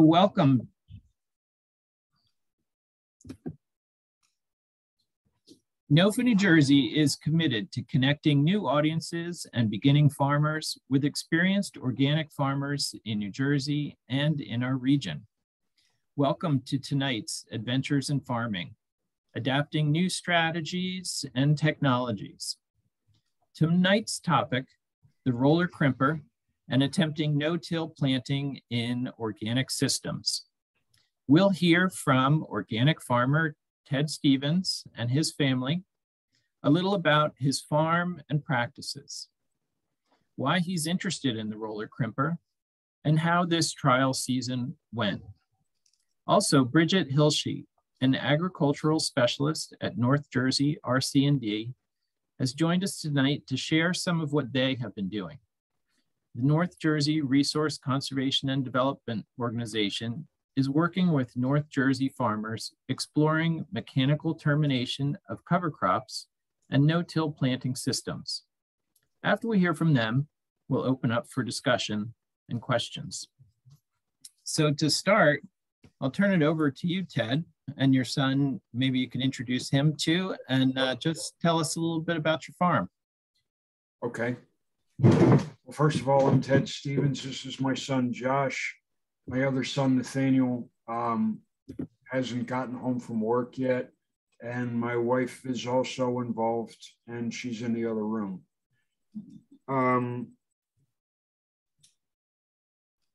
Welcome. NOFA New Jersey is committed to connecting new audiences and beginning farmers with experienced organic farmers in New Jersey and in our region. Welcome to tonight's Adventures in Farming, adapting new strategies and technologies. Tonight's topic, the roller crimper, and attempting no-till planting in organic systems. We'll hear from organic farmer Ted Stevens and his family, a little about his farm and practices, why he's interested in the roller crimper, and how this trial season went. Also, Bridget Hilshe, an agricultural specialist at NJRC&D, has joined us tonight to share some of what they have been doing. The North Jersey Resource Conservation and Development Organization is working with North Jersey farmers exploring mechanical termination of cover crops and no-till planting systems. After we hear from them, we'll open up for discussion and questions. So to start, I'll turn it over to you, Ted, and your son. Maybe you can introduce him too, and just tell us a little bit about your farm. Okay. Well, first of all, I'm Ted Stevens. This is my son, Josh. My other son, Nathaniel, hasn't gotten home from work yet. And my wife is also involved, and she's in the other room.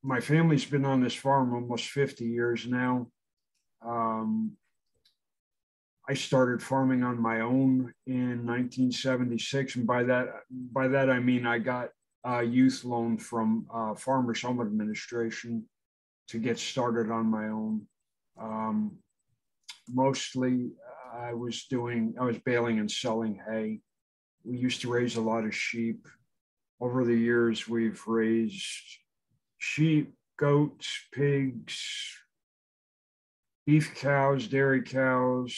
My family's been on this farm almost 50 years now. I started farming on my own in 1976, and by that I mean I got a youth loan from Farmers Home Administration to get started on my own. Mostly I was baling and selling hay. We used to raise a lot of sheep. Over the years, we've raised sheep, goats, pigs, beef cows, dairy cows,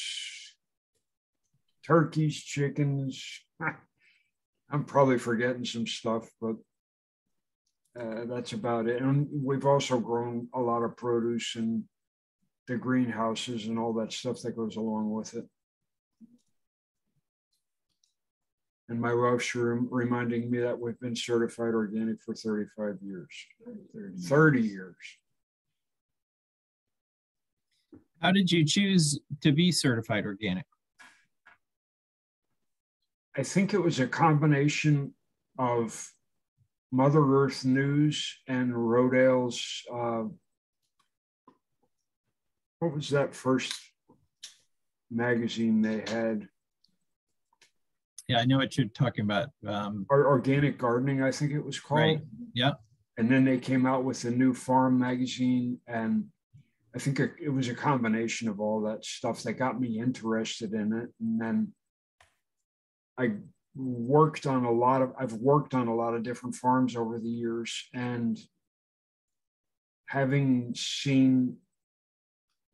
turkeys, chickens. I'm probably forgetting some stuff, but that's about it. And we've also grown a lot of produce in the greenhouses and all that stuff that goes along with it. And my wife's reminding me that we've been certified organic for 35 years. 30 years. How did you choose to be certified organic? I think it was a combination of Mother Earth News and Rodale's, what was that first magazine they had? Yeah, I know what you're talking about. Organic Gardening, I think it was called. Right. Yeah. And then they came out with a new farm magazine, and I think it was a combination of all that stuff that got me interested in it. And then I've worked on a lot of different farms over the years, and having seen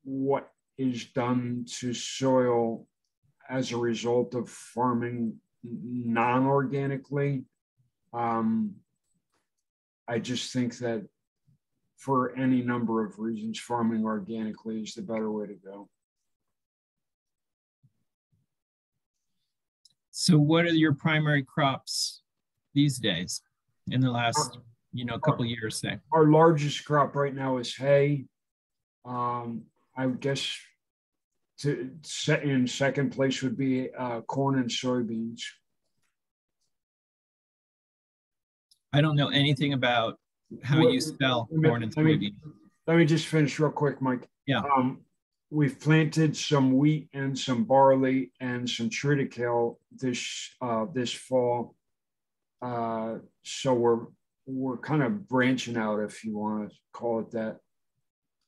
what is done to soil as a result of farming non-organically, I just think that for any number of reasons, farming organically is the better way to go. So what are your primary crops these days in the last, couple of years, say? Our largest crop right now is hay. I would guess in second place would be corn and soybeans. I don't know anything about how you spell corn and soybeans. Let me just finish real quick, Mike. Yeah. We've planted some wheat and some barley and some triticale this fall. So we're kind of branching out, if you want to call it that.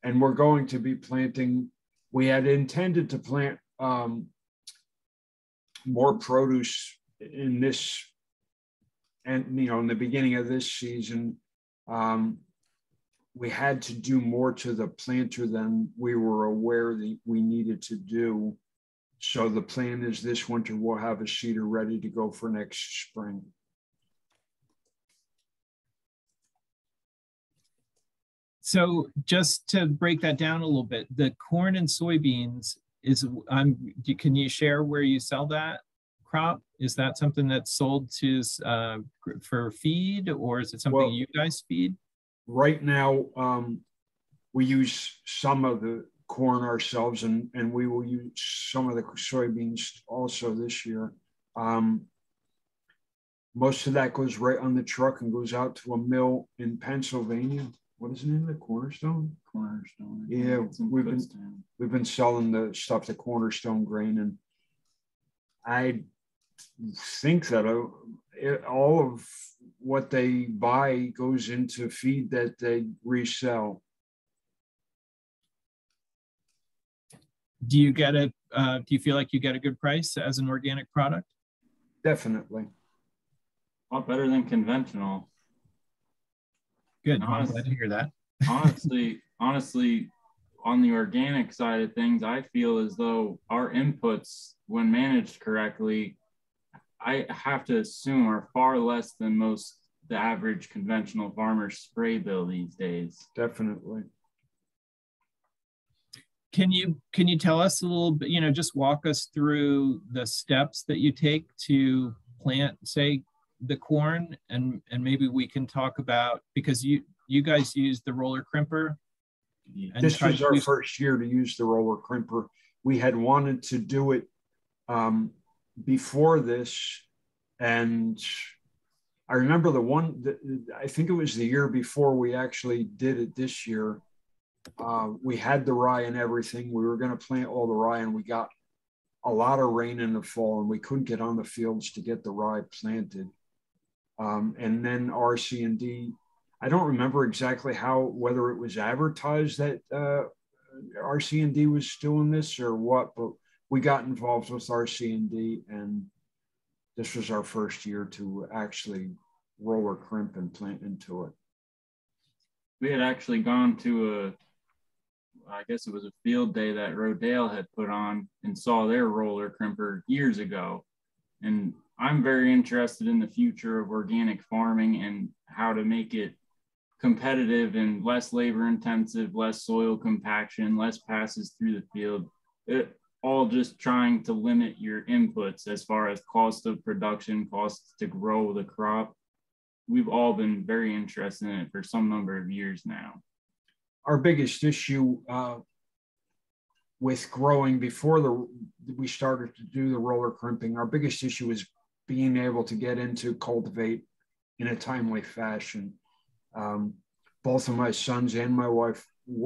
And we're going to be planting. We had intended to plant more produce in this, and in the beginning of this season. We had to do more to the planter than we were aware that we needed to do. So the plan is this winter we'll have a seeder ready to go for next spring. So just to break that down a little bit, the corn and soybeans is, can you share where you sell that crop? Is that something that's sold to for feed, or is it something you guys feed? Right now, we use some of the corn ourselves, and we will use some of the soybeans also this year. Most of that goes right on the truck and goes out to a mill in Pennsylvania. What is the name of it? Cornerstone? Cornerstone. Yeah, we've been selling the stuff to Cornerstone Grain, and I think that all of what they buy goes into feed that they resell. Do you get do you feel like you get a good price as an organic product? Definitely. A lot better than conventional. Good. I'm glad to hear that. honestly, on the organic side of things, I feel as though our inputs, when managed correctly, I have to assume are far less than the average conventional farmer's spray bill these days. Definitely. Can you tell us a little bit, just walk us through the steps that you take to plant, say, the corn, and maybe we can talk about, because you guys use the roller crimper. This was our first year to use the roller crimper. We had wanted to do it before this, and I remember I think it was the year before we actually did it this year. We had the rye and everything. We were going to plant all the rye, and we got a lot of rain in the fall, and we couldn't get on the fields to get the rye planted. And then RC&D, I don't remember exactly whether it was advertised that RC&D was doing this or what, but we got involved with RC&D, and this was our first year to actually roller crimp and plant into it. We had actually gone to I guess it was a field day that Rodale had put on and saw their roller crimper years ago. And I'm very interested in the future of organic farming and how to make it competitive and less labor intensive, less soil compaction, less passes through the field. All just trying to limit your inputs as far as cost of production, costs to grow the crop. We've all been very interested in it for some number of years now. Our biggest issue with growing before we started to do the roller crimping, our biggest issue is being able to get into cultivate in a timely fashion. Both of my sons and my wife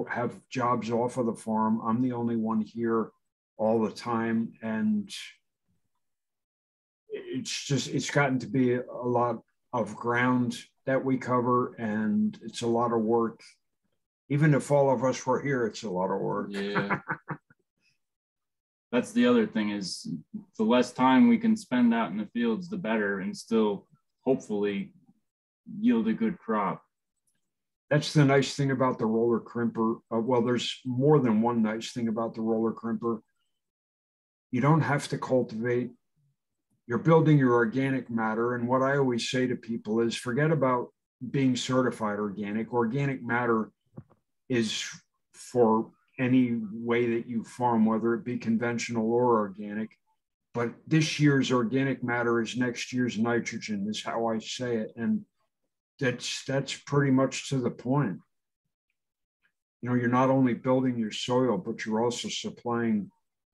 have jobs off of the farm. I'm the only one here all the time, and it's gotten to be a lot of ground that we cover, and it's a lot of work. Even if all of us were here, it's a lot of work. Yeah. That's the other thing, is the less time we can spend out in the fields, the better, and still hopefully yield a good crop. That's the nice thing about the roller crimper. Well, there's more than one nice thing about the roller crimper. You don't have to cultivate. You're building your organic matter. And what I always say to people is, forget about being certified organic. Organic matter is for any way that you farm, whether it be conventional or organic. But this year's organic matter is next year's nitrogen, is how I say it. And that's pretty much to the point. You're not only building your soil, but you're also supplying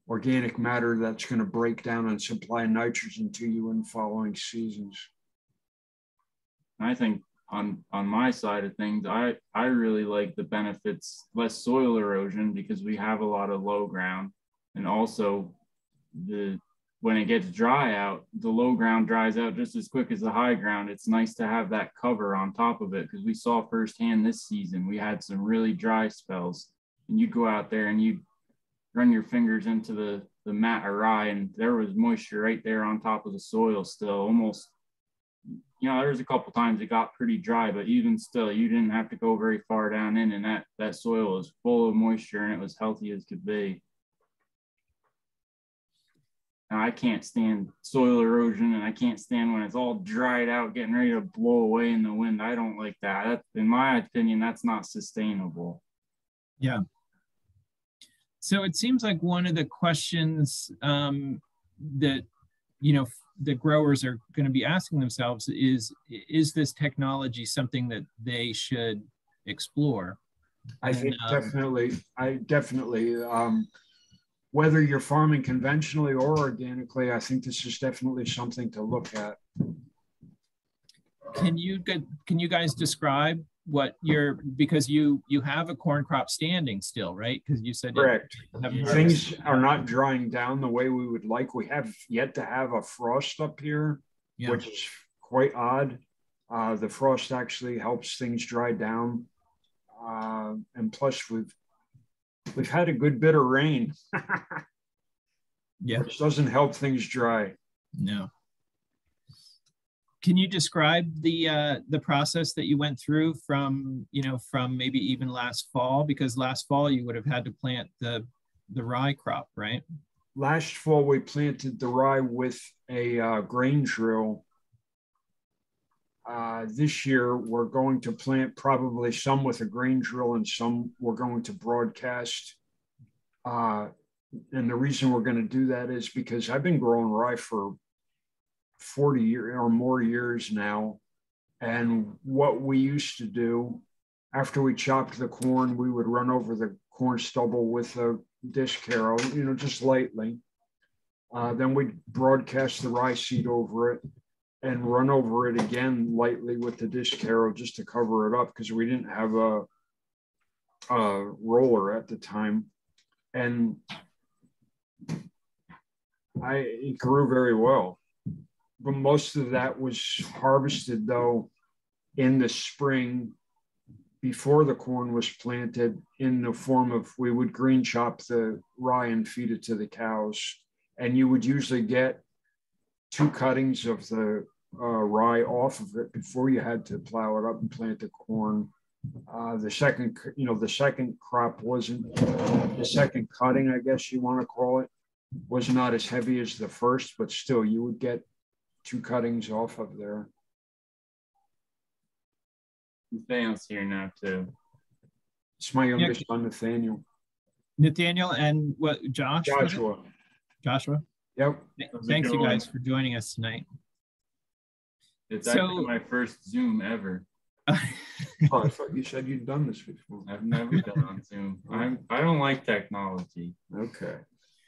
organic matter that's going to break down and supply nitrogen to you in following seasons. I think on my side of things, I really like the benefits, less soil erosion, because we have a lot of low ground, and also when it gets dry out, the low ground dries out just as quick as the high ground. It's nice to have that cover on top of it, because we saw firsthand this season, we had some really dry spells, and you'd go out there and you'd run your fingers into the mat of rye, and there was moisture right there on top of the soil still. Almost, there was a couple times it got pretty dry, but even still, you didn't have to go very far down in, and that soil was full of moisture, and it was healthy as could be. And I can't stand soil erosion, and I can't stand when it's all dried out, getting ready to blow away in the wind. I don't like that. In my opinion, that's not sustainable. Yeah. So it seems like one of the questions that, you know, the growers are going to be asking themselves is this technology something that they should explore? I think definitely, whether you're farming conventionally or organically, I think this is definitely something to look at. Can you guys describe what because you have a corn crop standing still, right? Because you said correct. Things are not drying down the way we would like. We have yet to have a frost up here, which is quite odd. The frost actually helps things dry down, and plus we've had a good bit of rain. Which doesn't help things dry. No. Can you describe the process that you went through from maybe even last fall? Because last fall you would have had to plant the rye crop, right? Last fall we planted the rye with a grain drill. This year we're going to plant probably some with a grain drill and some we're going to broadcast. And the reason we're going to do that is because I've been growing rye for 40 years or more years now. And what we used to do after we chopped the corn, we would run over the corn stubble with a disc harrow, just lightly. Then we'd broadcast the rye seed over it and run over it again lightly with the disc harrow just to cover it up because we didn't have a roller at the time. And it grew very well. But most of that was harvested, though, in the spring before the corn was planted in the form of we would green chop the rye and feed it to the cows. And you would usually get 2 cuttings of the rye off of it before you had to plow it up and plant the corn. The second crop wasn't, the second cutting, I guess you want to call it, was not as heavy as the first, but still you would get 2 cuttings off of there. Nathaniel's here now too. It's my youngest son, Nathaniel. Nathaniel and what, Joshua? Joshua? Yep. Thanks you guys for joining us tonight. It's actually my first Zoom ever. Oh, I thought you said you'd done this before. I've never done on Zoom. I don't like technology. Okay.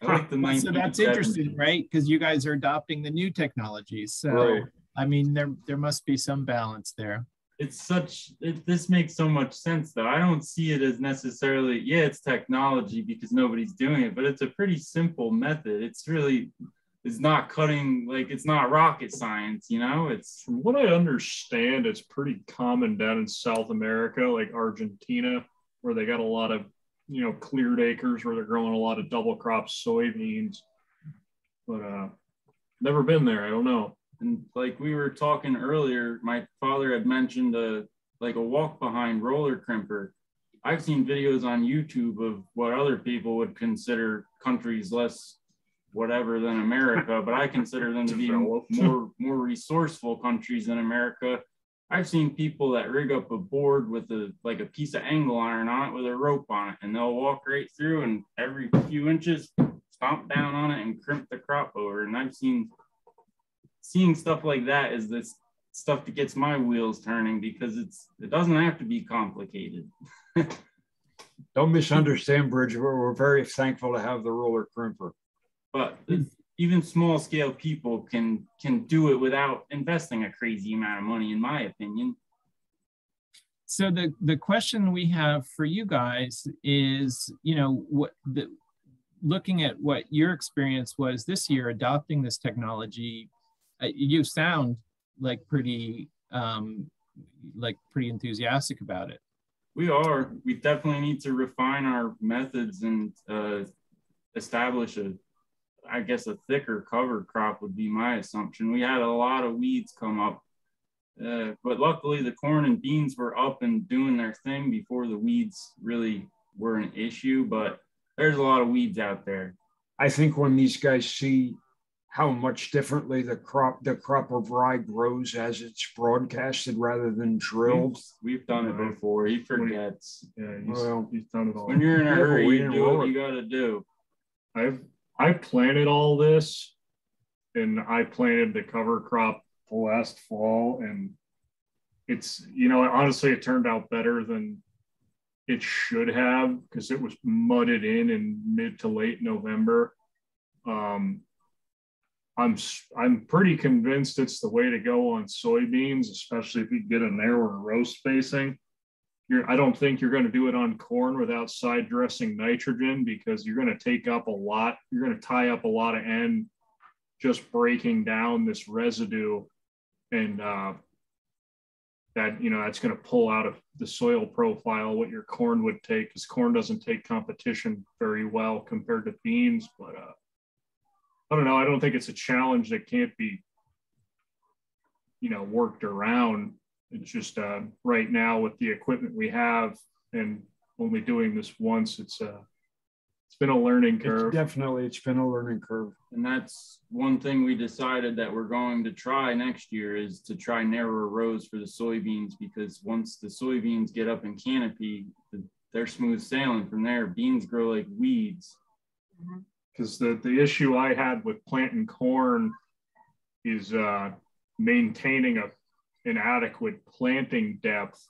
I like the so that's interesting, right? Because you guys are adopting the new technologies. So, right. I mean, there must be some balance there. This makes so much sense, though. I don't see it as necessarily, it's technology because nobody's doing it, but it's a pretty simple method. It's not cutting, it's not rocket science, It's, from what I understand, it's pretty common down in South America, like Argentina, where they got a lot of cleared acres where they're growing a lot of double crop soybeans, but never been there. I don't know. And like we were talking earlier, my father had mentioned a walk behind roller crimper. I've seen videos on YouTube of what other people would consider countries less whatever than America, but I consider them to be more resourceful countries than America. I've seen people that rig up a board with a piece of angle iron on it with a rope on it, and they'll walk right through and every few inches stomp down on it and crimp the crop over. And I've seeing stuff like that is this stuff that gets my wheels turning because it doesn't have to be complicated. Don't misunderstand, Bridget. We're very thankful to have the roller crimper. But even small scale people can do it without investing a crazy amount of money, in my opinion. So the question we have for you guys is, looking at what your experience was this year adopting this technology, you sound pretty enthusiastic about it. We are. We definitely need to refine our methods and establish a thicker cover crop would be my assumption. We had a lot of weeds come up, but luckily the corn and beans were up and doing their thing before the weeds really were an issue, but there's a lot of weeds out there. I think when these guys see how much differently the crop of rye grows as it's broadcasted rather than drilled? We've done it before. He forgets. Yeah, he's done it all. When you're in a hurry, we you didn't do roll what it. you got to do. I planted all this, and I planted the cover crop the last fall, and it's, you know, honestly, it turned out better than it should have because it was mudded in mid to late November. I'm pretty convinced it's the way to go on soybeans, especially if you get a narrower row spacing. I don't think you're going to do it on corn without side dressing nitrogen, because you're going to take up a lot. You're going to tie up a lot of N just breaking down this residue, and that, you know, that's going to pull out of the soil profile what your corn would take, because corn doesn't take competition very well compared to beans. But I don't know. I don't think it's a challenge that can't be, you know, worked around. It's just right now with the equipment we have and only doing this once, it's been a learning curve. It's been a learning curve. And that's one thing we decided that we're going to try next year, is to try narrower rows for the soybeans, because once the soybeans get up in canopy, they're smooth sailing from there. Beans grow like weeds. Because the issue I had with planting corn is maintaining an adequate planting depth.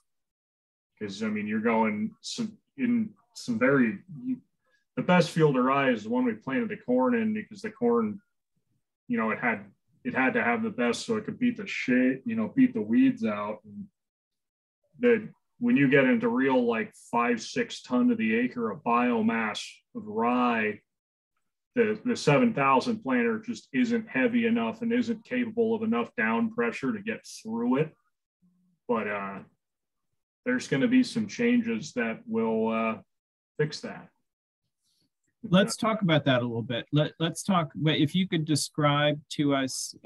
Because, I mean, you're going in some very, the best field of rye is the one we planted the corn in, because the corn, you know, it had to have the best so it could beat the shade, you know, beat the weeds out. And when you get into real like 5-6 ton to the acre of biomass of rye, the 7,000 planter just isn't heavy enough and isn't capable of enough down pressure to get through it. But there's going to be some changes that will fix that. Let's talk about that a little bit. Let's talk, if you could describe to us,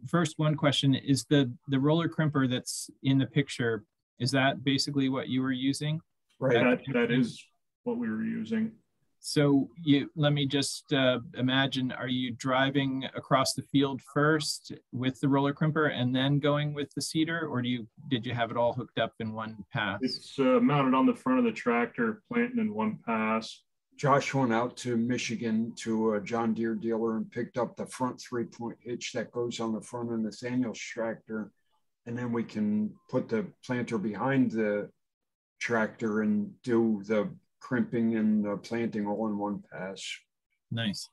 first one question, is the roller crimper that's in the picture, is that basically what you were using? Right. That is what we were using. So let me just imagine, are you driving across the field first with the roller crimper and then going with the seeder, or did you have it all hooked up in one pass? It's mounted on the front of the tractor, planting in one pass. Josh went out to Michigan to a John Deere dealer and picked up the front 3-point hitch that goes on the front of Nathaniel's tractor. And then we can put the planter behind the tractor and do the crimping and the planting all in one pass. Nice.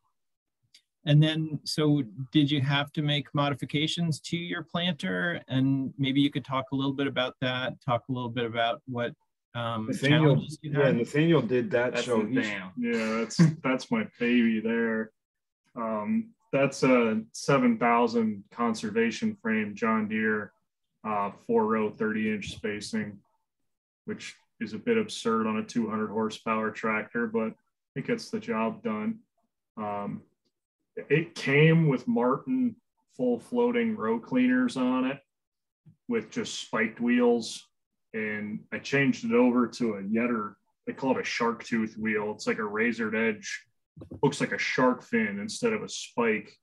And then, so did you have to make modifications to your planter? And maybe you could talk a little bit about that, talk a little bit about what Nathaniel did that. That's so that's my baby there. That's a 7,000 conservation frame John Deere 4-row 30-inch spacing, which is a bit absurd on a 200 horsepower tractor, but it gets the job done. It came with Martin full floating row cleaners on it with just spiked wheels. And I changed it over to a Yetter. They call it a shark tooth wheel. It's like a razored edge, looks like a shark fin instead of a spike,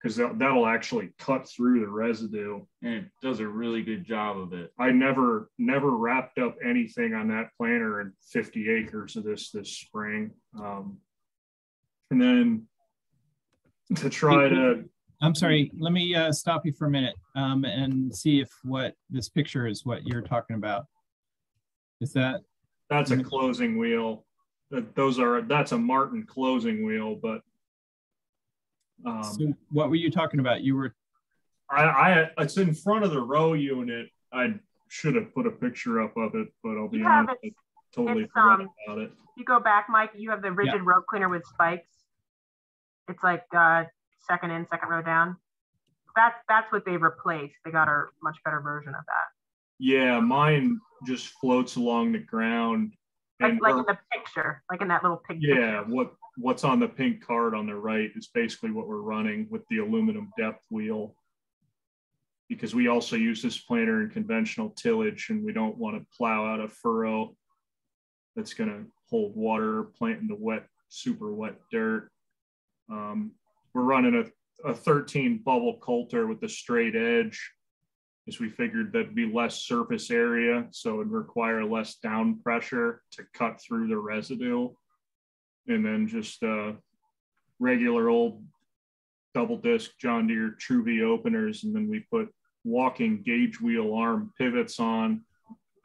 because that'll actually cut through the residue. And it does a really good job of it. I never wrapped up anything on that planter in 50 acres of this spring. And then to try to... I'm sorry, let me stop you for a minute and see if what this picture is what you're talking about. Is that? That's a closing wheel. That's a Martin closing wheel, but. So what were you talking about? You were. It's in front of the row unit. I should have put a picture up of it, but I'll be honest, I totally forgot about it. You go back, Mike, you have the rigid row cleaner with spikes. It's like second in, second row down. That's what they replaced. They got a much better version of that. Yeah, mine just floats along the ground. Like in the picture, like in that little picture. Yeah, what's on the pink card on the right is basically what we're running with the aluminum depth wheel, because we also use this planter in conventional tillage, and we don't want to plow out a furrow that's going to hold water or plant into wet, super wet dirt. We're running a a 13 bubble coulter with a straight edge, because we figured that'd be less surface area, so it'd require less down pressure to cut through the residue. And then just regular old double disc John Deere True V openers, and then we put walking gauge wheel arm pivots on,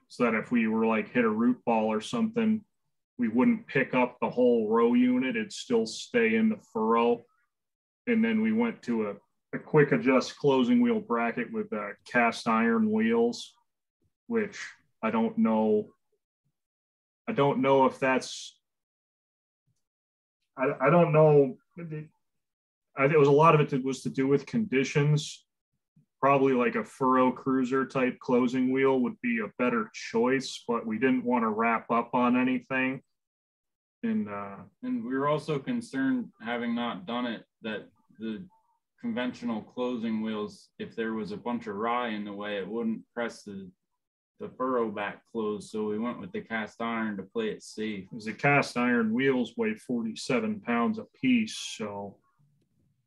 so that if we were like hit a root ball or something, we wouldn't pick up the whole row unit, it'd still stay in the furrow. And then we went to a quick adjust closing wheel bracket with cast iron wheels, which I don't know if that's, I don't know. It was a lot of it was to do with conditions. Probably like a furrow cruiser type closing wheel would be a better choice, but we didn't want to wrap up on anything. And we were also concerned, having not done it, that the conventional closing wheels, if there was a bunch of rye in the way, it wouldn't press the furrow back closed. So we went with the cast iron to play it safe. The cast iron wheels weigh 47 pounds a piece, so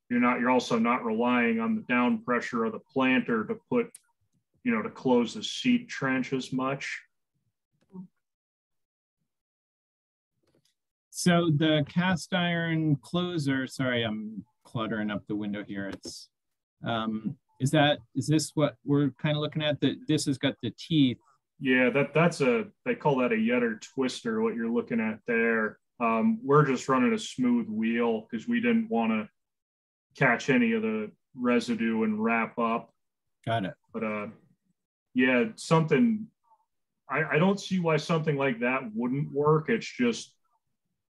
you're also not relying on the down pressure of the planter to put, to close the seed trench as much. So the cast iron closer, sorry, I'm cluttering up the window here. It's, is this what we're kind of looking at? That this has got the teeth. Yeah, they call that a Yetter twister, what you're looking at there. We're just running a smooth wheel because we didn't want to catch any of the residue and wrap up. Got it. But yeah, I don't see why something like that wouldn't work. It's just,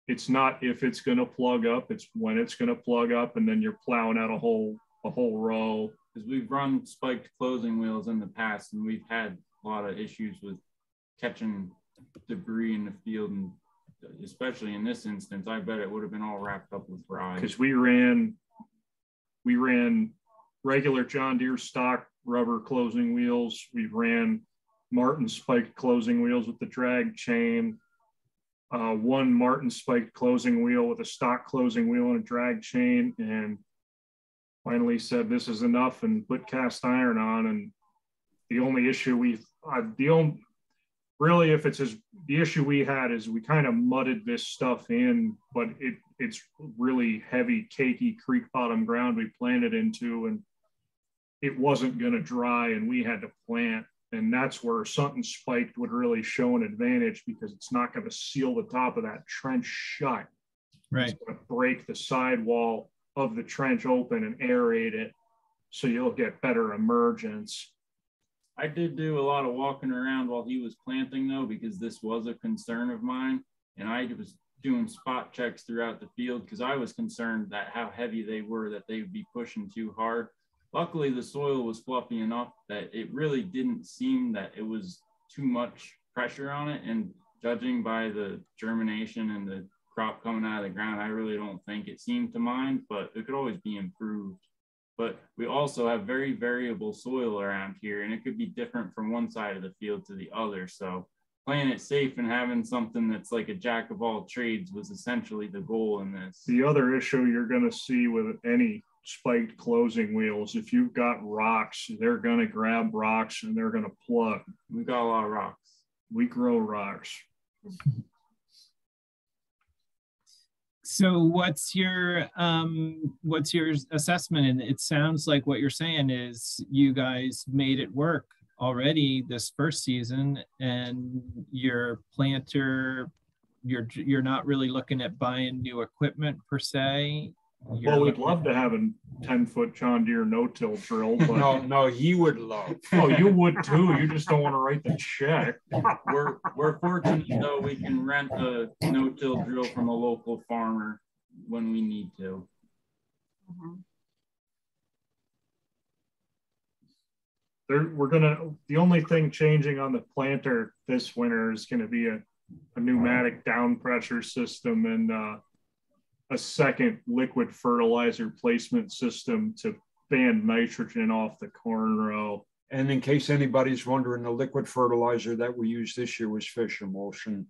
it's not if it's going to plug up, it's when it's going to plug up, and then you're plowing out a whole row. Because we've run spiked closing wheels in the past, and we've had a lot of issues with catching debris in the field, and especially in this instance, I bet it would have been all wrapped up with rye. Because we ran regular John Deere stock rubber closing wheels. We ran Martin spiked closing wheels with the drag chain. One Martin spiked closing wheel with a stock closing wheel and a drag chain, and finally said this is enough and put cast iron on. And the only issue the issue we had is we kind of mudded this stuff in, but it's really heavy, cakey creek bottom ground we planted into, and it wasn't going to dry, and we had to plant. And that's where something spiked would really show an advantage, because it's not going to seal the top of that trench shut. Right. It's going to break the sidewall of the trench open and aerate it, so you'll get better emergence. I did do a lot of walking around while he was planting, though, because this was a concern of mine. And I was doing spot checks throughout the field because I was concerned that how heavy they were, that they would be pushing too hard. Luckily, the soil was fluffy enough that it really didn't seem that it was too much pressure on it. And judging by the germination and the crop coming out of the ground, I really don't think it seemed to mind, but it could always be improved. But we also have very variable soil around here, and it could be different from one side of the field to the other. So playing it safe and having something that's like a jack of all trades was essentially the goal in this. The other issue you're going to see with any spiked closing wheels, if you've got rocks, they're going to grab rocks and they're going to plug. We got a lot of rocks. We grow rocks. So what's your assessment? And it sounds like what you're saying is you guys made it work already this first season, and your planter, you're not really looking at buying new equipment per se. Well, we'd love to have a 10-foot John Deere no-till drill, but no, he would love. Oh, you would too. You just don't want to write the check. We're fortunate though, we can rent a no-till drill from a local farmer when we need to. The only thing changing on the planter this winter is going to be a pneumatic down pressure system and a second liquid fertilizer placement system to band nitrogen off the corn row. And in case anybody's wondering, the liquid fertilizer that we used this year was fish emulsion.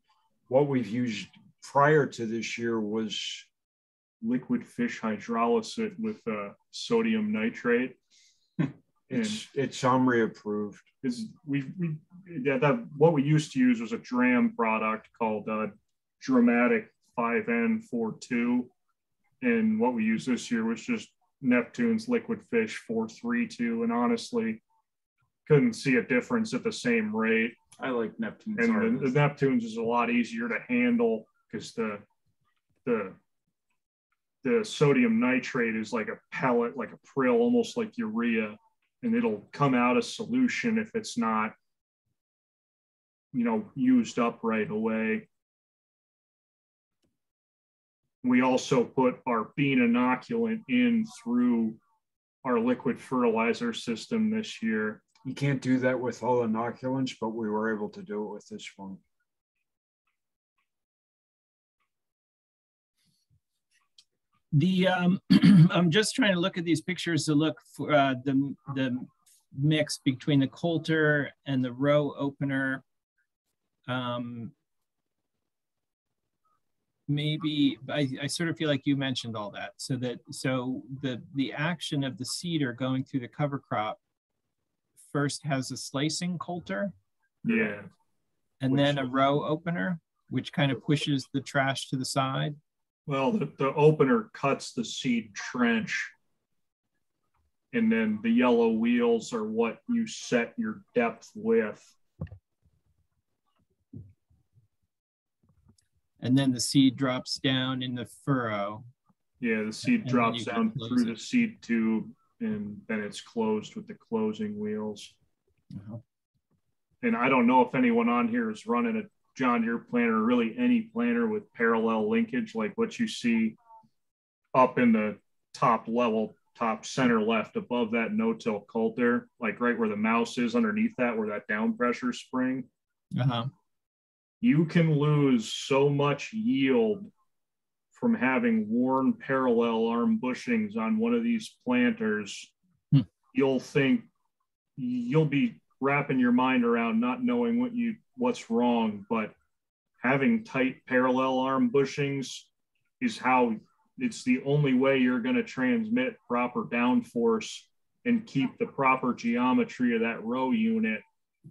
What we've used prior to this year was liquid fish hydrolysis with sodium nitrate. It's OMRI approved. Because what we used to use was a DRAM product called Dramatic 5N42, and what we used this year was just Neptune's liquid fish 432, and honestly couldn't see a difference at the same rate. I like Neptune's. And the Neptune's is a lot easier to handle because the sodium nitrate is like a pellet, like a prill, almost like urea, and it'll come out of solution if it's not, used up right away. We also put our bean inoculant in through our liquid fertilizer system this year. You can't do that with all inoculants, but we were able to do it with this one. I'm just trying to look at these pictures to look for the mix between the coulter and the row opener. Maybe I sort of feel like you mentioned all that. So the action of the seeder going through the cover crop first has a slicing coulter. Yeah. And then a row opener, which kind of pushes the trash to the side. Well, the opener cuts the seed trench, and then the yellow wheels are what you set your depth with. And then the seed drops down in the furrow. Yeah, the seed drops down through the seed tube, and then it's closed with the closing wheels. And I don't know if anyone on here is running a John Deere planter, or really any planter with parallel linkage, like what you see up in the top center left above that no-till coulter, like right where the mouse is underneath that, where that down pressure spring. You can lose so much yield from having worn parallel arm bushings on one of these planters. You'll be wrapping your mind around not knowing what's wrong, but having tight parallel arm bushings is it's the only way you're going to transmit proper downforce and keep the proper geometry of that row unit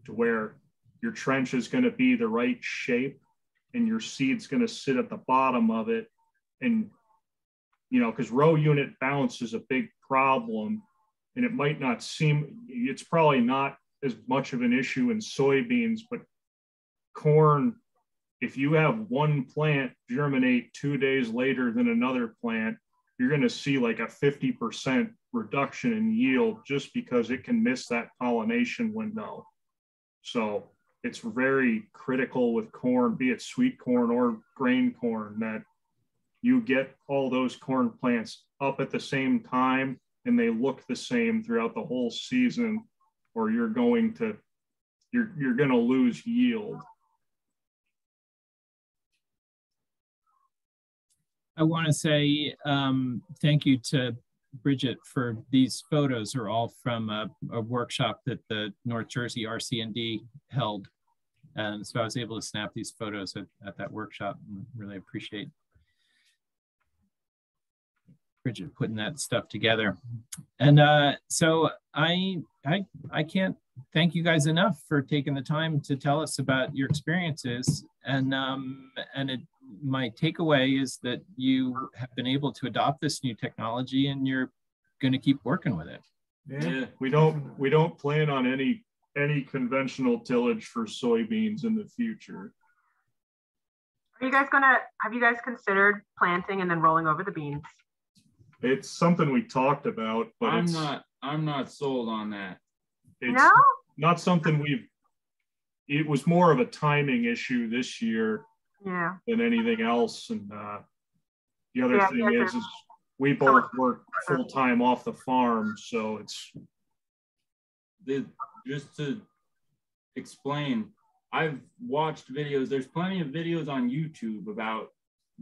to where your trench is going to be the right shape and your seed's going to sit at the bottom of it. And, because row unit bounce is a big problem, and it might not seem, it's probably not as much of an issue in soybeans, but corn, if you have one plant germinate 2 days later than another plant, you're going to see like a 50% reduction in yield just because it can miss that pollination window. So it's very critical with corn, be it sweet corn or grain corn, that you get all those corn plants up at the same time and they look the same throughout the whole season, or you're going to lose yield. I want to say thank you to Bridget for these photos. Are all from a workshop that the North Jersey RC&D held. So I was able to snap these photos at that workshop, and really appreciate Bridget putting that stuff together. And so I can't thank you guys enough for taking the time to tell us about your experiences. And my takeaway is that you have been able to adopt this new technology, and you're going to keep working with it. Yeah, we don't plan on any conventional tillage for soybeans in the future. Have you guys considered planting and then rolling over the beans? It's something we talked about, but I'm not sold on that. It's not something it was more of a timing issue this year than anything else. And the other thing is we both work full-time off the farm, so it's just to explain, I've watched videos. There's plenty of videos on YouTube about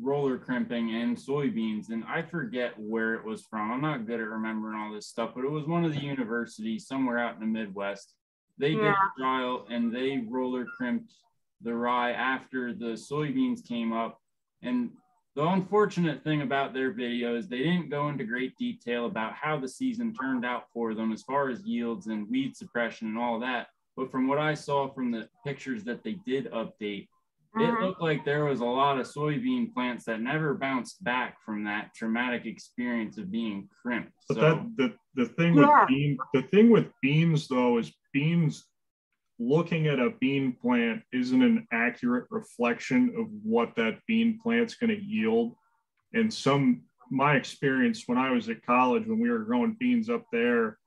roller crimping and soybeans, and I forget where it was from. I'm not good at remembering all this stuff, but it was one of the universities somewhere out in the Midwest. They did a trial and they roller crimped the rye after the soybeans came up, and The unfortunate thing about their video is they didn't go into great detail about how the season turned out for them as far as yields and weed suppression and all that. But from what I saw from the pictures that they did update, it looked like there was a lot of soybean plants that never bounced back from that traumatic experience of being crimped. But so, the thing with beans though is beans, looking at a bean plant isn't an accurate reflection of what that bean plant's going to yield. And my experience when I was at college, when we were growing beans up there,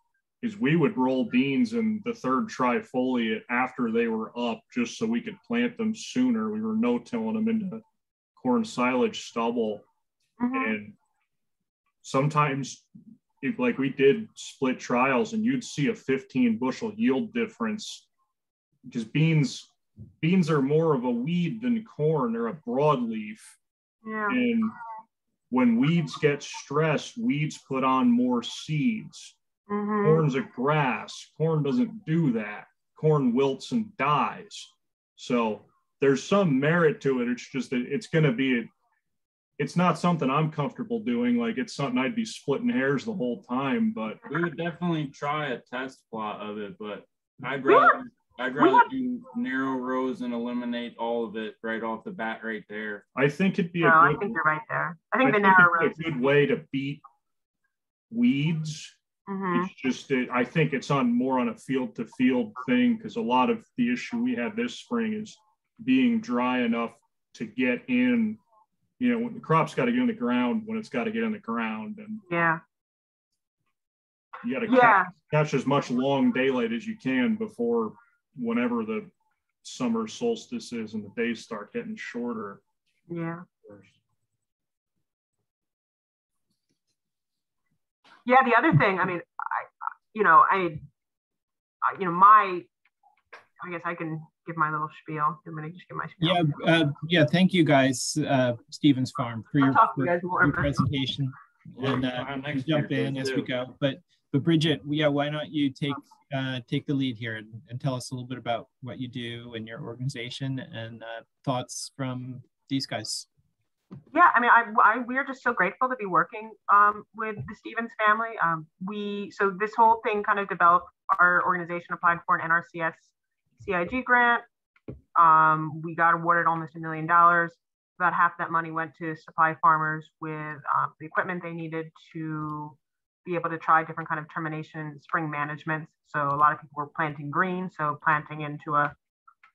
is we would roll beans in the third trifoliate after they were up just so we could plant them sooner. We were no-tilling them into corn silage stubble. And sometimes, like we did split trials, and you'd see a 15 bushel yield difference, because beans are more of a weed than corn. They're a broadleaf. Yeah. And when weeds get stressed, weeds put on more seeds. Corn's a grass. Corn doesn't do that. Corn wilts and dies. So there's some merit to it. It's just that it's not something I'm comfortable doing. Like, it's something I'd be splitting hairs the whole time. But we would definitely try a test plot of it, but I'd rather do narrow rows and eliminate all of it right off the bat right there. I think it'd be I think you're right there. I think the narrow rows a good way to beat weeds. It's just, I think it's more on a field to field thing, because a lot of the issue we had this spring is being dry enough to get in, when the crop's got to get in the ground when it's got to get in the ground. And you got to catch as much long daylight as you can before whenever the summer solstice is and the days start getting shorter. Yeah. Yeah, the other thing, I mean, I guess I can give my little spiel. I'm gonna just give my spiel. Yeah. Thank you guys, Stevens Farm, for your presentation. And jump in as we go. But Bridget, why don't you take the lead here and tell us a little bit about what you do and your organization and thoughts from these guys. Yeah, I mean, we're just so grateful to be working with the Stevens family. So this whole thing kind of developed. Our organization applied for an NRCS-CIG grant. We got awarded almost $1 million. About half that money went to supply farmers with the equipment they needed to be able to try different kind of termination spring management. So a lot of people were planting green, so planting into a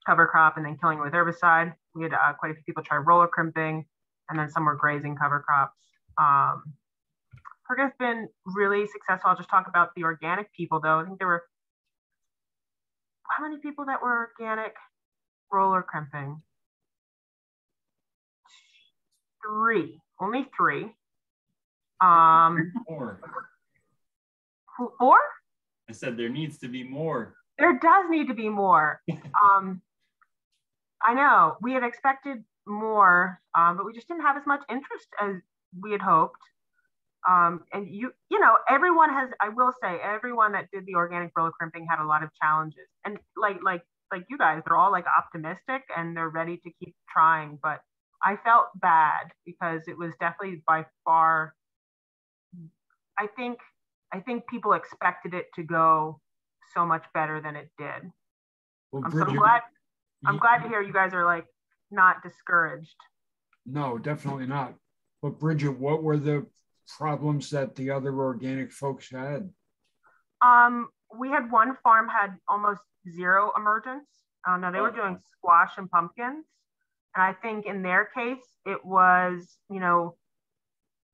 cover crop and then killing it with herbicide. We had quite a few people try roller crimping, and then some were grazing cover crops. Has been really successful. I'll just talk about the organic people though. I think there were, how many people that were organic roller crimping? Only three. Four. Four? I said there needs to be more. There does need to be more. I know we had expected more, but we just didn't have as much interest as we had hoped. And everyone has, I will say, everyone that did the organic roller crimping had a lot of challenges. And like you guys, they're all like optimistic and they're ready to keep trying. But I felt bad because it was definitely by far, I think people expected it to go so much better than it did. Well, I'm glad to hear you guys are like not discouraged. No, definitely not. But Bridget, what were the problems that the other organic folks had? We had one farm had almost zero emergence. Now they were doing squash and pumpkins. And I think in their case, it was,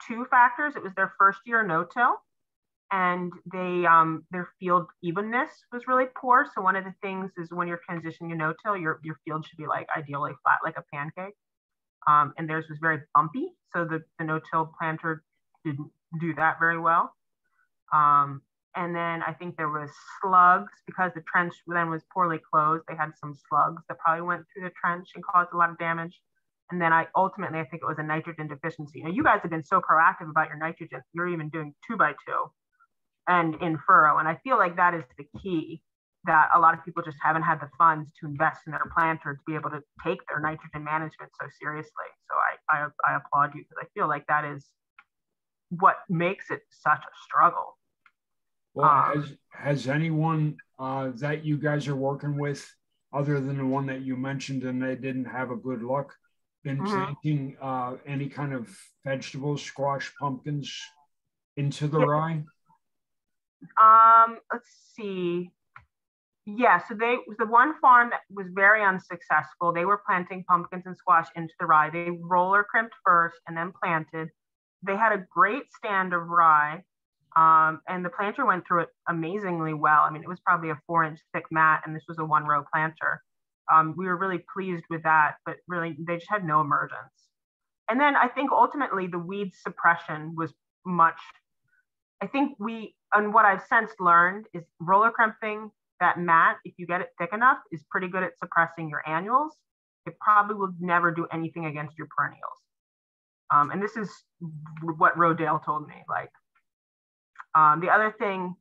two factors. It was their first year no-till, and their field evenness was really poor. So one of the things is when you're transitioning to no-till, your field should be like ideally flat, like a pancake. And theirs was very bumpy. So the no-till planter didn't do that very well. And then I think there was slugs because the trench then was poorly closed. They had some slugs that probably went through the trench and caused a lot of damage. And then I think it was a nitrogen deficiency. Now you guys have been so proactive about your nitrogen. You're even doing 2x2 and in furrow. And I feel like that is the key. that a lot of people just haven't had the funds to invest in their planter to be able to take their nitrogen management so seriously. So I applaud you, because I feel like that is what makes it such a struggle. Well, has anyone that you guys are working with, other than the one that you mentioned and they didn't have a good luck, been planting any kind of vegetables, squash, pumpkins into the rye? Let's see. Yeah, so the one farm that was very unsuccessful, they were planting pumpkins and squash into the rye. They roller crimped first and then planted. They had a great stand of rye, and the planter went through it amazingly well. I mean, it was probably a 4-inch thick mat, and this was a 1-row planter. We were really pleased with that, but really they just had no emergence. And then I think ultimately the weed suppression was much, I think and what I've since learned is roller crimping that mat, if you get it thick enough, is pretty good at suppressing your annuals. It probably will never do anything against your perennials. And this is what Rodale told me. Like, the other thing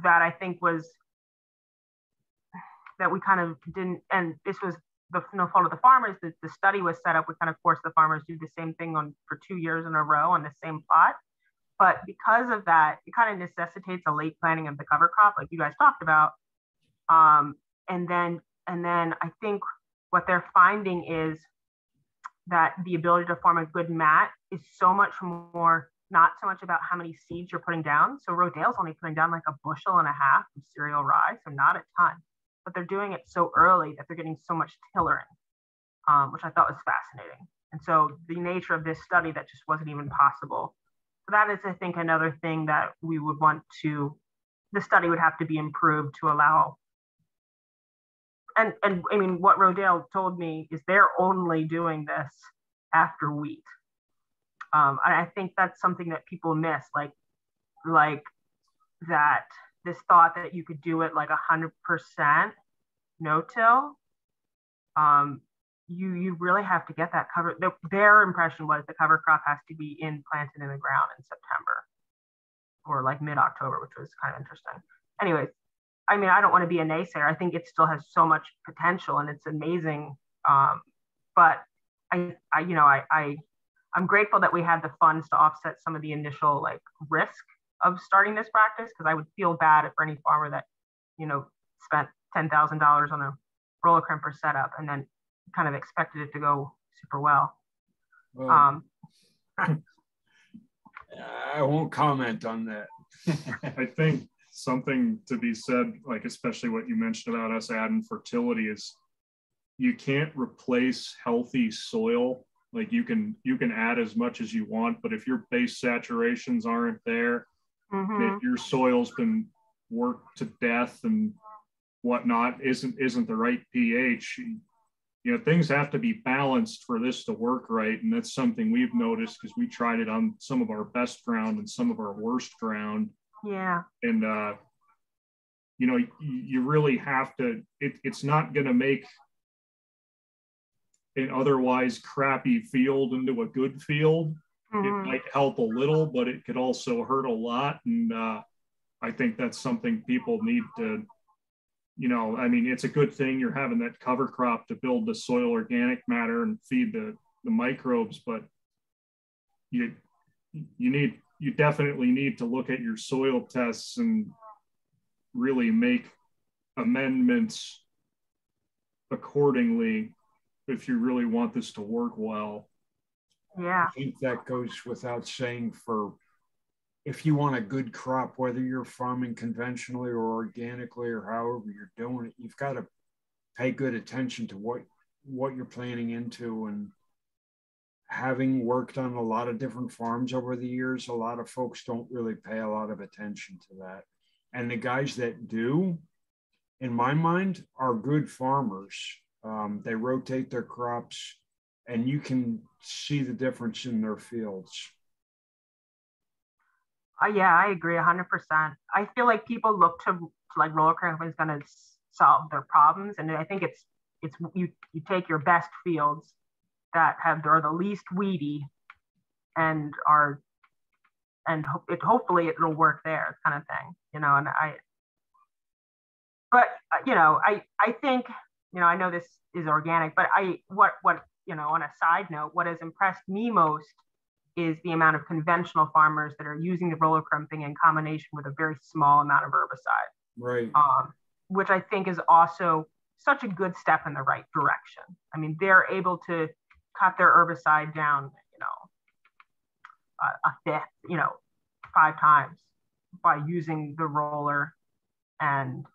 that I think was that we kind of didn't, and this was no fault of the farmers, that the study was set up, we kind of forced the farmers to do the same thing for 2 years in a row on the same plot. But because of that, it kind of necessitates a late planting of the cover crop, like you guys talked about. And then I think what they're finding is that the ability to form a good mat is so much more, not so much about how many seeds you're putting down. So Rodale's only putting down like 1.5 bushels of cereal rye, so not a ton, but they're doing it so early that they're getting so much tillering, which I thought was fascinating. And so the nature of this study, that just wasn't even possible. So that is, I think, another thing that we would want to, the study would have to be improved to allow. And I mean, what Rodale told me is they're only doing this after wheat. And I think that's something that people miss, like that this thought that you could do it like 100% no-till. You really have to get that cover. Their impression was the cover crop has to be planted in the ground in September or like mid-October, which was kind of interesting. Anyways, I mean, I don't want to be a naysayer. I think it still has so much potential and it's amazing. But I'm grateful that we had the funds to offset some of the initial like risk of starting this practice, because I would feel bad for any farmer that, spent $10,000 on a roller crimper setup and then kind of expected it to go super well. I won't comment on that. I think something to be said, like especially what you mentioned about us adding fertility, is you can't replace healthy soil. Like you can add as much as you want, but if your base saturations aren't there, if your soil's been worked to death and whatnot, isn't the right pH, things have to be balanced for this to work right. And that's something we've noticed because we tried it on some of our best ground and some of our worst ground. Yeah. And, you really have to, it's not going to make an otherwise crappy field into a good field. It might help a little, but it could also hurt a lot. And I think that's something people need to, I mean, it's a good thing you're having that cover crop to build the soil organic matter and feed the microbes, but you definitely need to look at your soil tests and really make amendments accordingly if you really want this to work well. Yeah. I think that goes without saying if you want a good crop, whether you're farming conventionally or organically or however you're doing it, you've got to pay good attention to what you're planting into. And having worked on a lot of different farms over the years, a lot of folks don't really pay a lot of attention to that. And the guys that do, in my mind, are good farmers. They rotate their crops and you can see the difference in their fields. Yeah, I agree 100%. I feel like people look to like roller crimping is going to solve their problems. And I think it's you take your best fields that are the least weedy and hopefully it'll work there kind of thing, and but I think, I know this is organic, but what on a side note, what has impressed me most is the amount of conventional farmers that are using the roller crimping in combination with a very small amount of herbicide. Right. Which I think is also such a good step in the right direction. I mean, they're able to cut their herbicide down, a fifth, 5 times by using the roller, and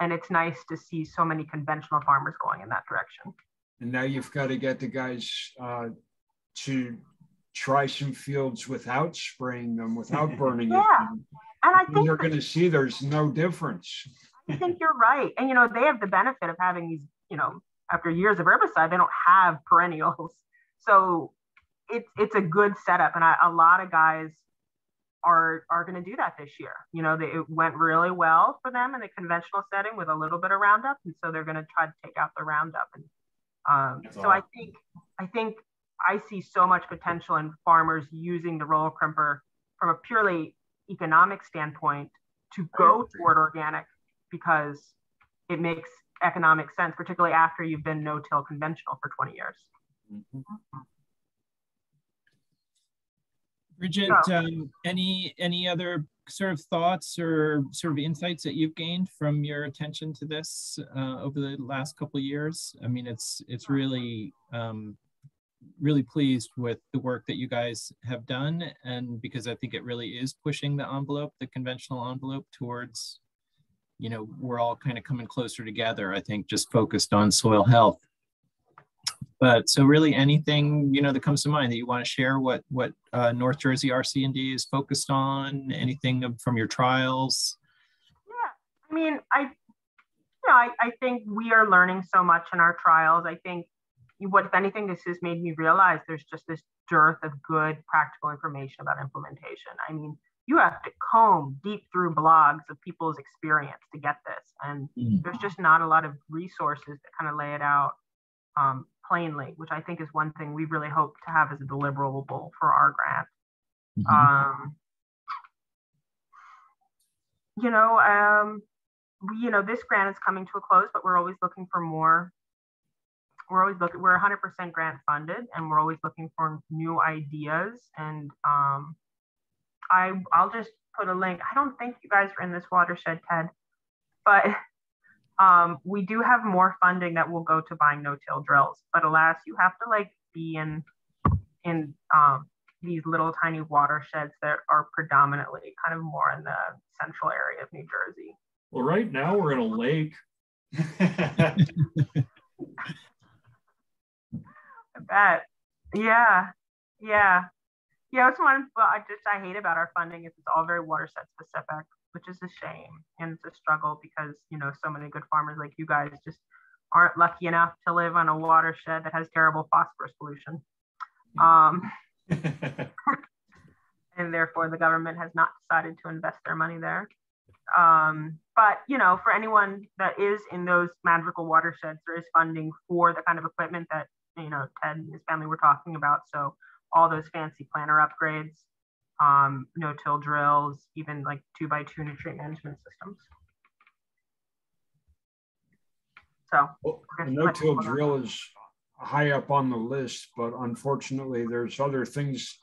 it's nice to see so many conventional farmers going in that direction. And now you've got to get the guys to try some fields without spraying them, without burning it. And I think you're going to see there's no difference. I think you're right. And, they have the benefit of having these, after years of herbicide, they don't have perennials. So it's a good setup. And a lot of guys are going to do that this year. It went really well for them in the conventional setting with a little bit of Roundup. And so they're going to try to take out the Roundup. And so I think I see so much potential in farmers using the roller crimper from a purely economic standpoint to go toward organic, because it makes economic sense, particularly after you've been no-till conventional for 20 years. Mm-hmm. Bridget, any other sort of thoughts or sort of insights that you've gained from your attention to this over the last couple of years? I mean, it's really, really pleased with the work that you guys have done, and because I think it really is pushing the envelope, the conventional envelope, towards, we're all kind of coming closer together, I think, just focused on soil health. But so really anything, that comes to mind that you want to share, what North Jersey RC&D is focused on, anything from your trials? Yeah, I mean, I think we are learning so much in our trials. I think if anything, this has made me realize there's just this dearth of good practical information about implementation. I mean, you have to comb deep through blogs of people's experience to get this. And there's just not a lot of resources that kind of lay it out plainly, which I think is one thing we really hope to have as a deliverable for our grant. This grant is coming to a close, but we're always looking for more. We're 100% grant funded, and we're always looking for new ideas. And I'll just put a link. I don't think you guys are in this watershed, Ted, but we do have more funding that will go to buying no-till drills. But alas, you have to be in these little tiny watersheds that are predominantly kind of more in the central area of New Jersey. Well, right now we're in a lake. I bet. Yeah. It's one I hate about our funding is it's all very watershed specific, which is a shame, and it's a struggle because so many good farmers like you guys just aren't lucky enough to live on a watershed that has terrible phosphorus pollution, and therefore the government has not decided to invest their money there. But for anyone that is in those magical watersheds, there is funding for the kind of equipment that Ted and his family were talking about. So all those fancy planter upgrades, no-till drills, even 2x2 nutrient management systems. So the no-till drill is high up on the list, but unfortunately there's other things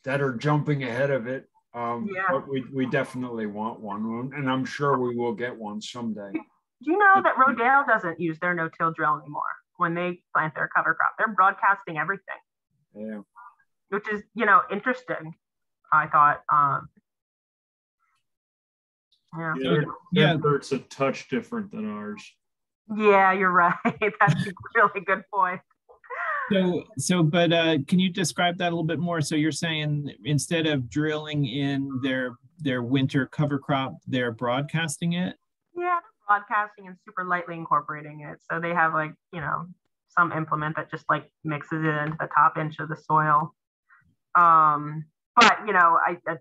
that are jumping ahead of it. But we definitely want one, and I'm sure we will get one someday. Do you know that Rodale doesn't use their no-till drill anymore when they plant their cover crop? They're broadcasting everything. Yeah. Which is, interesting, I thought. It's a touch different than ours. Yeah, you're right. That's a really good point. But can you describe that a little bit more? So you're saying instead of drilling in their winter cover crop, they're broadcasting it? Yeah, broadcasting and super lightly incorporating it. So they have some implement that just mixes it into the top inch of the soil. But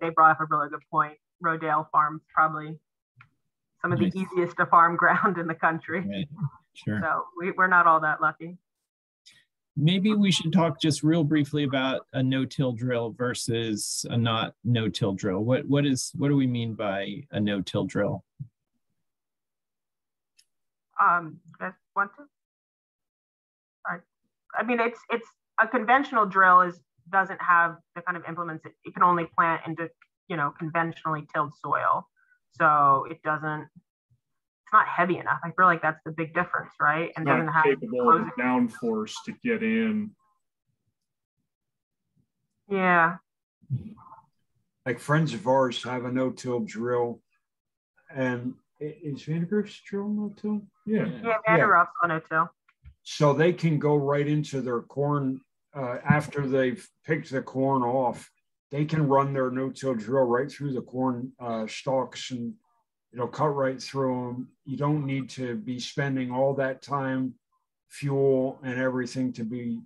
they brought up a really good point. Rodale Farm's probably some of the easiest to farm ground in the country. Right. Sure. So we're not all that lucky. Maybe we should talk just real briefly about a no-till drill versus a not no-till drill. What do we mean by a no-till drill? You guys want to? Sorry. I mean, it's a conventional drill doesn't have the kind of implements it can only plant into, you know, conventionally tilled soil. So it's not heavy enough. I feel like that's the big difference, right? And not doesn't have capable of the downforce to get in. Yeah. Like friends of ours have a no-till drill, and is Vandergrift's drill no-till? Yeah. Yeah, Vandergrift's no-till. So they can go right into their corn after they've picked the corn off. They can run their no-till drill right through the corn stalks, and it'll cut right through them. You don't need to be spending all that time, fuel, and everything to be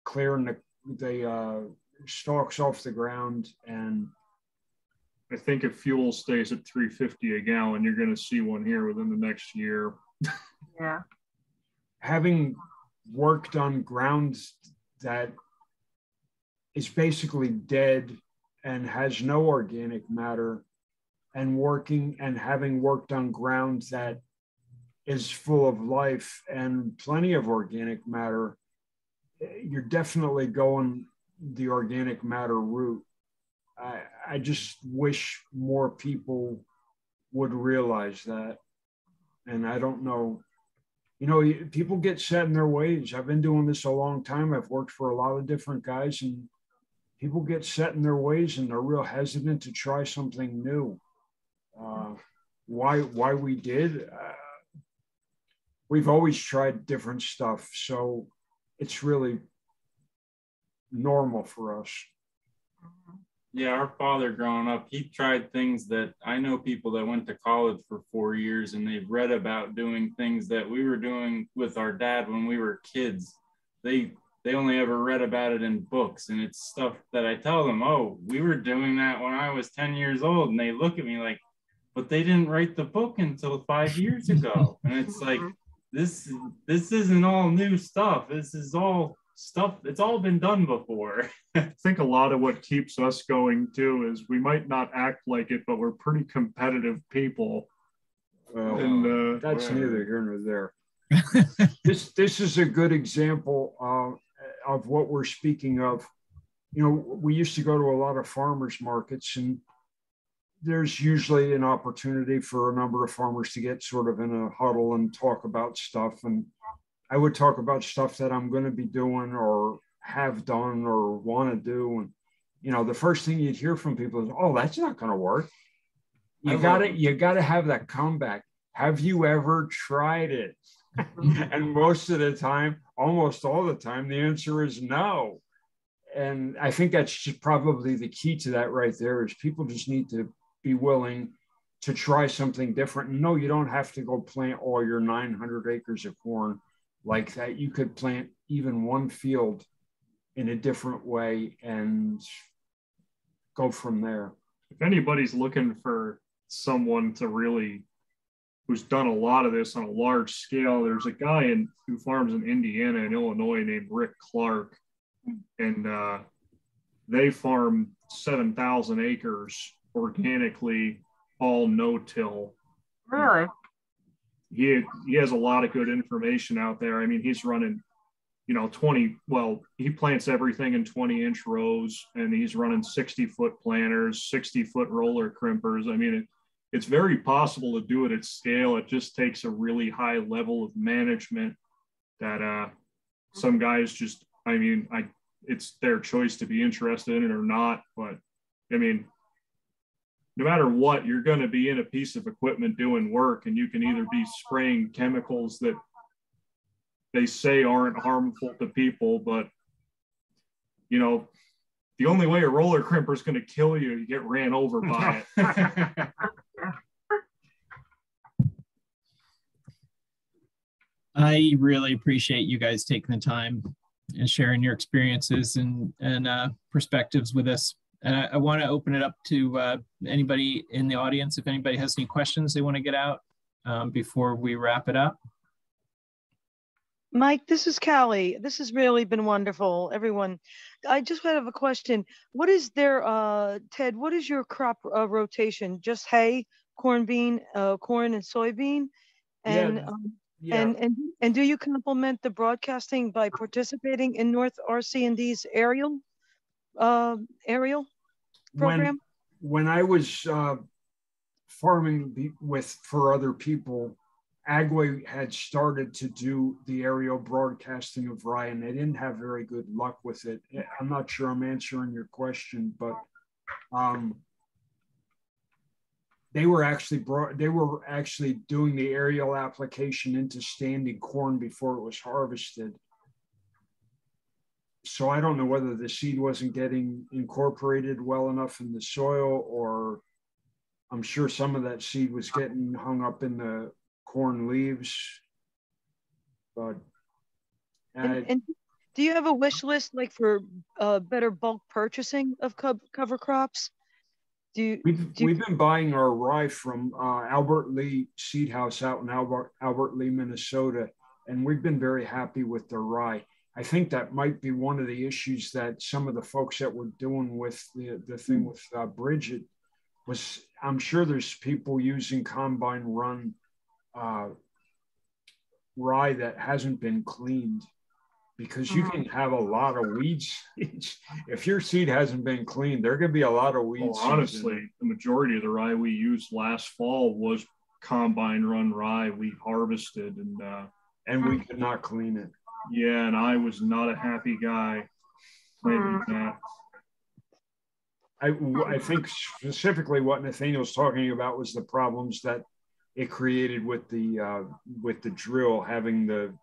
clearing the stalks off the ground. And I think if fuel stays at $3.50 a gallon, you're going to see one here within the next year. Yeah. Having worked on ground that is basically dead and has no organic matter, and having worked on ground that is full of life and plenty of organic matter, you're definitely going the organic matter route. I just wish more people would realize that. And I don't know, you know, people get set in their ways. I've been doing this a long time. I've worked for a lot of different guys, and people get set in their ways and they're real hesitant to try something new. Why we did? We've always tried different stuff, so it's really normal for us. Yeah, our father growing up, he tried things that I know people that went to college for 4 years and they've read about doing things that we were doing with our dad when we were kids. They only ever read about it in books, and it's stuff that I tell them, oh, we were doing that when I was 10 years old. And they look at me like, but they didn't write the book until 5 years ago. And it's like, this isn't all new stuff. This is all stuff, it's all been done before. I think a lot of what keeps us going too is we might not act like it, but we're pretty competitive people. And that's neither here nor there. This is a good example of what we're speaking of. You know, we used to go to a lot of farmers markets, and there's usually an opportunity for a number of farmers to get sort of in a huddle and talk about stuff. And I would talk about stuff that I'm going to be doing or have done or want to do. And, you know, the first thing you'd hear from people is, oh, that's not going to work. You got to have that comeback. Have you ever tried it? And most of the time, almost all the time, the answer is no. And I think that's just probably the key to that right there, is people just need to be willing to try something different. And no, you don't have to go plant all your 900 acres of corn like that. You could plant even one field in a different way and go from there. If anybody's looking for someone to really, who's done a lot of this on a large scale, there's a guy who farms in Indiana and Illinois named Rick Clark, and they farm 7,000 acres organically, all no-till. Really? He has a lot of good information out there. I mean, he's running, you know, he plants everything in 20-inch rows, and he's running 60-foot planters, 60-foot roller crimpers. I mean, it's very possible to do it at scale. It just takes a really high level of management that some guys just, I mean, it's their choice to be interested in it or not. But I mean, no matter what, you're going to be in a piece of equipment doing work, and you can either be spraying chemicals that they say aren't harmful to people, but, you know, the only way a roller crimper is going to kill you, you get ran over by it. I really appreciate you guys taking the time and sharing your experiences and perspectives with us. And I want to open it up to anybody in the audience. If anybody has any questions they want to get out before we wrap it up. Mike, this is Callie. This has really been wonderful, everyone. I just have a question. What is their, Ted, what is your crop rotation? Just hay, corn and soybean? And Yeah. and do you complement the broadcasting by participating in North RC&D's aerial program? When I was farming for other people, Agway had started to do the aerial broadcasting of rye, and they didn't have very good luck with it. I'm not sure I'm answering your question, but they were actually doing the aerial application into standing corn before it was harvested. So I don't know whether the seed wasn't getting incorporated well enough in the soil, or I'm sure some of that seed was getting hung up in the corn leaves. But and do you have a wish list, like for better bulk purchasing of cover crops? We've been buying our rye from Albert Lee Seed House out in Albert Lee, Minnesota, and we've been very happy with their rye. I think that might be one of the issues that some of the folks that were doing with the thing with Bridget was, I'm sure there's people using combine run rye that hasn't been cleaned, because you can have a lot of weeds. If your seed hasn't been cleaned, there could be a lot of weeds. Well, honestly, the majority of the rye we used last fall was combine run rye we harvested, and we could not clean it. Yeah, and I was not a happy guy planting that. I think specifically what Nathaniel's talking about was the problems that it created with the drill having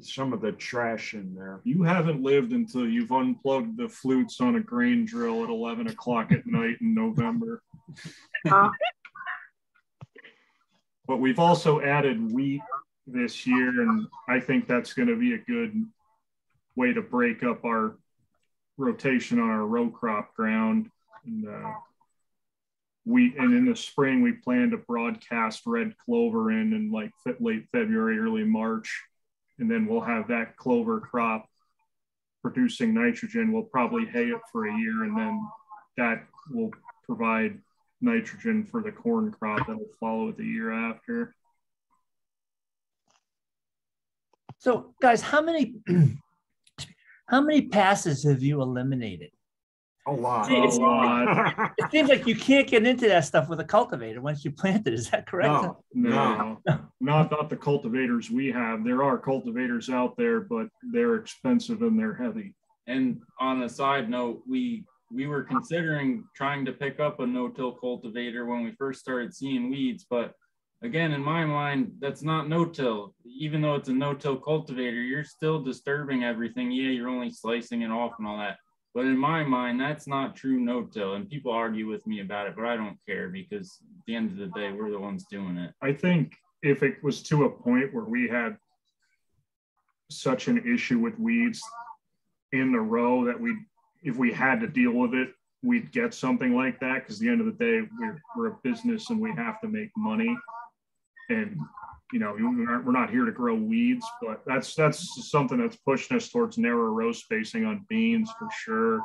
some of the trash in there. You haven't lived until you've unplugged the flutes on a grain drill at 11 o'clock at night in November. But we've also added wheat this year, and I think that's going to be a good way to break up our rotation on our row crop ground. And in the spring we plan to broadcast red clover in like late February, early March, and then we'll have that clover crop producing nitrogen. We'll probably hay it for a year, and then that will provide nitrogen for the corn crop that will follow it the year after. So, guys, how many passes have you eliminated? A lot. It seems like you can't get into that stuff with a cultivator once you plant it. Is that correct? No. Not the cultivators we have. There are cultivators out there, but they're expensive and they're heavy. And on a side note, we were considering trying to pick up a no-till cultivator when we first started seeing weeds, but again, in my mind, that's not no-till. Even though it's a no-till cultivator, you're still disturbing everything. Yeah, you're only slicing it off and all that. But in my mind, that's not true no-till. And people argue with me about it, but I don't care, because at the end of the day, we're the ones doing it. I think if it was to a point where we had such an issue with weeds in the row that if we had to deal with it, we'd get something like that, because at the end of the day, we're a business and we have to make money. And, you know, we're not here to grow weeds, but that's something that's pushing us towards narrow row spacing on beans for sure.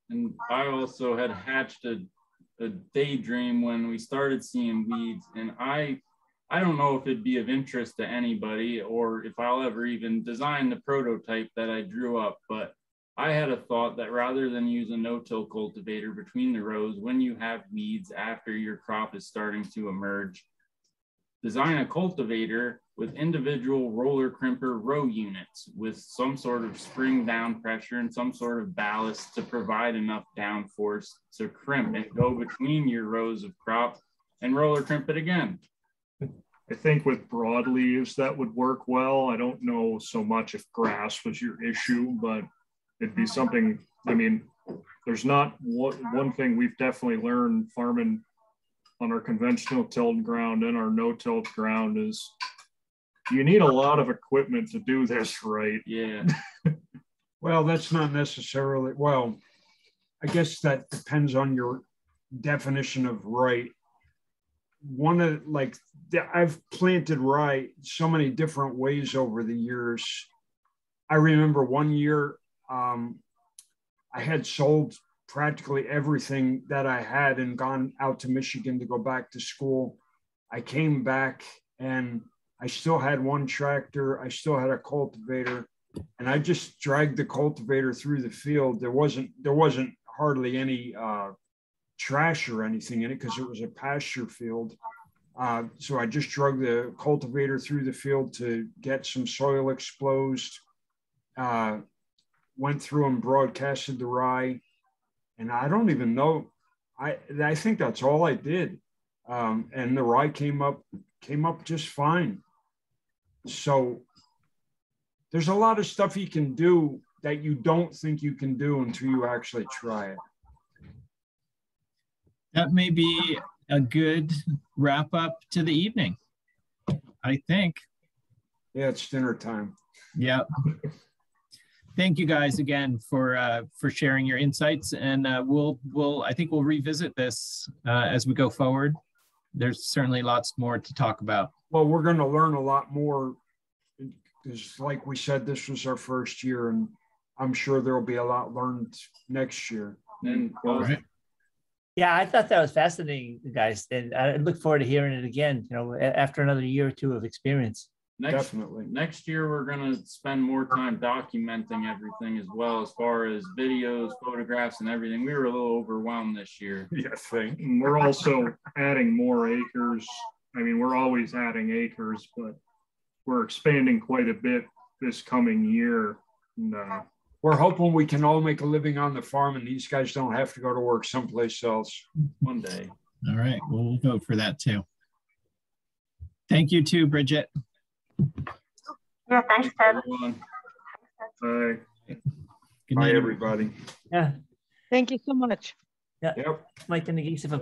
And I also had hatched a daydream when we started seeing weeds, and I don't know if it'd be of interest to anybody or if I'll ever even design the prototype that I drew up, but I had a thought that rather than use a no-till cultivator between the rows when you have weeds after your crop is starting to emerge, design a cultivator with individual roller crimper row units with some sort of spring down pressure and some sort of ballast to provide enough downforce to crimp and go between your rows of crop and roller crimp it again. I think with broadleaves that would work well. I don't know so much if grass was your issue, but it'd be something. I mean, there's not one thing we've definitely learned farming on our conventional tilled ground and our no-tilled ground is you need a lot of equipment to do this right. Yeah. Well, that's not necessarily, well, I guess that depends on your definition of right. I've planted rye so many different ways over the years. I remember one year I had sold practically everything that I had and gone out to Michigan to go back to school. I came back and I still had one tractor. I still had a cultivator, and I just dragged the cultivator through the field. There wasn't hardly any trash or anything in it because it was a pasture field. So I just drug the cultivator through the field to get some soil exposed, went through and broadcasted the rye. And I don't even know, I think that's all I did. And the rye came up just fine. So there's a lot of stuff you can do that you don't think you can do until you actually try it. That may be a good wrap up to the evening, I think. Yeah, it's dinner time. Yeah. Thank you guys again for sharing your insights, and I think we'll revisit this as we go forward. There's certainly lots more to talk about. Well, we're going to learn a lot more because, like we said, this was our first year, and I'm sure there will be a lot learned next year. And well, right. Yeah, I thought that was fascinating, guys, and I look forward to hearing it again. You know, after another year or two of experience. Definitely. Next year, we're going to spend more time documenting everything as well, as far as videos, photographs, and everything. We were a little overwhelmed this year. Yeah, thank you. And we're also adding more acres. I mean, we're always adding acres, but we're expanding quite a bit this coming year. And, we're hoping we can all make a living on the farm and these guys don't have to go to work someplace else. One day. All right, we'll vote for that too. Thank you too, Bridget. Yeah, thanks, Ted. Bye. Good Bye, night, everybody. Yeah. Thank you so much. Yeah. Yep. Mike and the geese, if